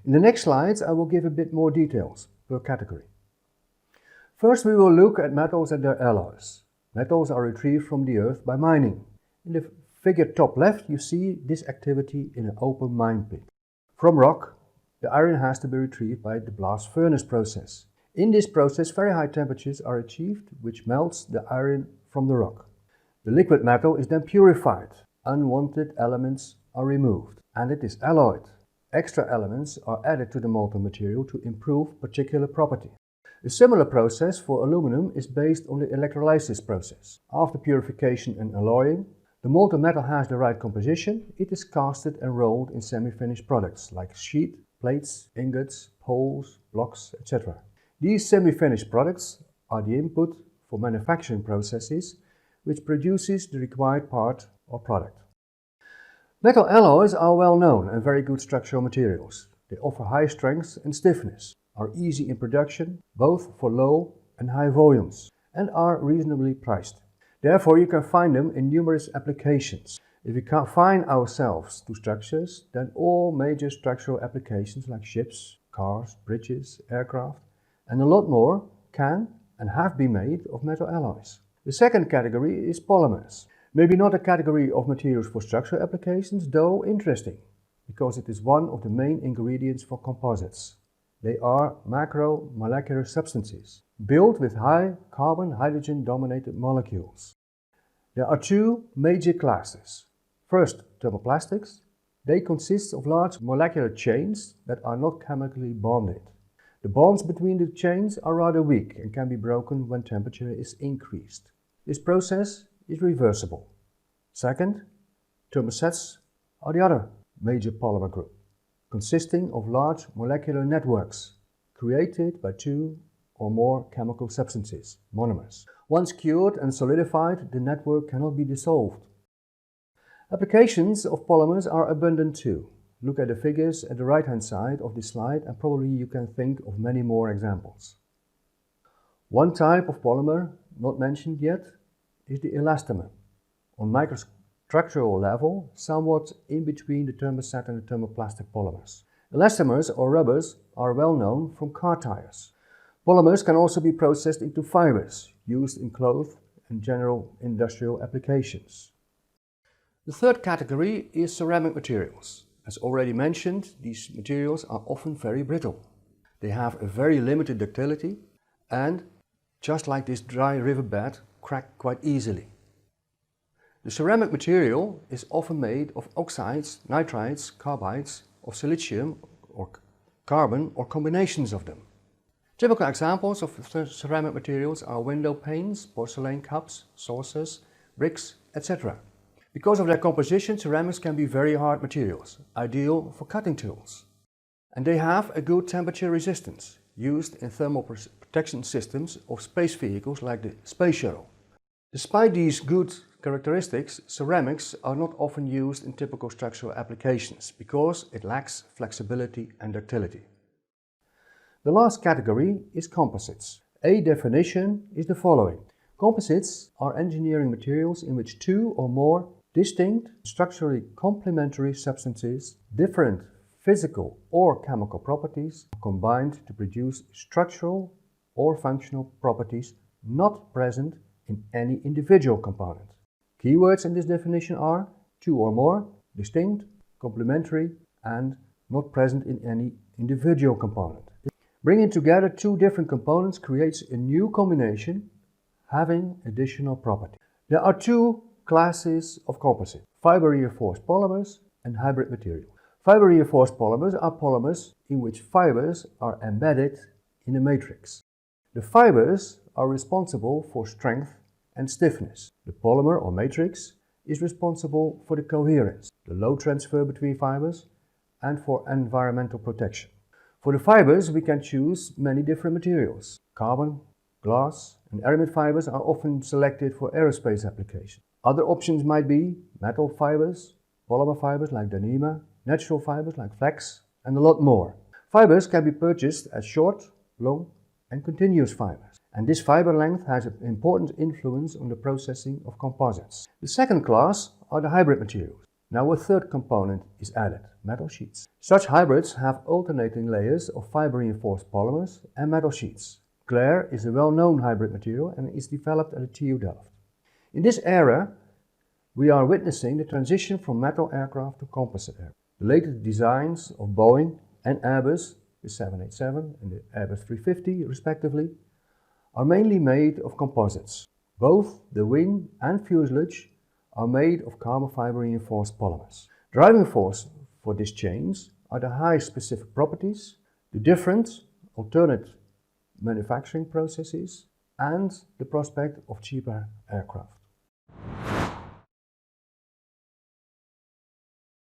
In the next slides I will give a bit more details per category. First we will look at metals and their alloys. Metals are retrieved from the earth by mining. In the figure top left you see this activity in an open mine pit. From rock, the iron has to be retrieved by the blast furnace process. In this process very high temperatures are achieved, which melts the iron from the rock. The liquid metal is then purified. Unwanted elements are removed and it is alloyed. Extra elements are added to the molten material to improve particular property. A similar process for aluminum is based on the electrolysis process. After purification and alloying, the molten metal has the right composition. It is casted and rolled in semi-finished products like sheet, plates, ingots, poles, blocks, etc. These semi-finished products are the input for manufacturing processes, which produces the required part or product. Metal alloys are well known and very good structural materials. They offer high strength and stiffness, are easy in production, both for low and high volumes, and are reasonably priced. Therefore, you can find them in numerous applications. If we confine ourselves to structures, then all major structural applications like ships, cars, bridges, aircraft, and a lot more can and have been made of metal alloys. The second category is polymers. Maybe not a category of materials for structural applications, though interesting, because it is one of the main ingredients for composites. They are macromolecular substances, built with high carbon-hydrogen dominated molecules. There are two major classes. First, thermoplastics. They consist of large molecular chains that are not chemically bonded. The bonds between the chains are rather weak and can be broken when temperature is increased. This process is reversible. Second, thermosets are the other major polymer group, consisting of large molecular networks created by two or more chemical substances, monomers. Once cured and solidified, the network cannot be dissolved. Applications of polymers are abundant too. Look at the figures at the right-hand side of this slide and probably you can think of many more examples. One type of polymer, not mentioned yet, is the elastomer. On microstructural level, somewhat in between the thermoset and the thermoplastic polymers. Elastomers or rubbers are well known from car tires. Polymers can also be processed into fibers, used in cloth and general industrial applications. The third category is ceramic materials. As already mentioned, these materials are often very brittle. They have a very limited ductility and, just like this dry riverbed, crack quite easily. The ceramic material is often made of oxides, nitrides, carbides, of silicium or carbon or combinations of them. Typical examples of ceramic materials are window panes, porcelain cups, saucers, bricks, etc. Because of their composition, ceramics can be very hard materials, ideal for cutting tools. And they have a good temperature resistance, used in thermal protection systems of space vehicles like the Space Shuttle. Despite these good characteristics, ceramics are not often used in typical structural applications because it lacks flexibility and ductility. The last category is composites. A definition is the following. Composites are engineering materials in which two or more distinct, structurally complementary substances, different physical or chemical properties, are combined to produce structural or functional properties not present in any individual component. Keywords in this definition are two or more, distinct, complementary, and not present in any individual component. Bringing together two different components creates a new combination having additional properties. There are two classes of composites: fiber-reinforced polymers and hybrid materials. Fiber-reinforced polymers are polymers in which fibers are embedded in a matrix. The fibers are responsible for strength and stiffness. The polymer or matrix is responsible for the coherence, the load transfer between fibers, and for environmental protection. For the fibers, we can choose many different materials. Carbon, glass, and aramid fibers are often selected for aerospace applications. Other options might be metal fibers, polymer fibers like Dyneema, natural fibers like flax, and a lot more. Fibers can be purchased as short, long, and continuous fibers, and this fiber length has an important influence on the processing of composites. The second class are the hybrid materials. Now a third component is added, metal sheets. Such hybrids have alternating layers of fiber-reinforced polymers and metal sheets. Clair is a well-known hybrid material and is developed at the TU Delft. In this era, we are witnessing the transition from metal aircraft to composite aircraft. The latest designs of Boeing and Airbus, the 787 and the Airbus 350 respectively, are mainly made of composites. Both the wing and fuselage are made of carbon fiber reinforced polymers. Driving force for this change are the high specific properties, the different alternate manufacturing processes, and the prospect of cheaper aircraft.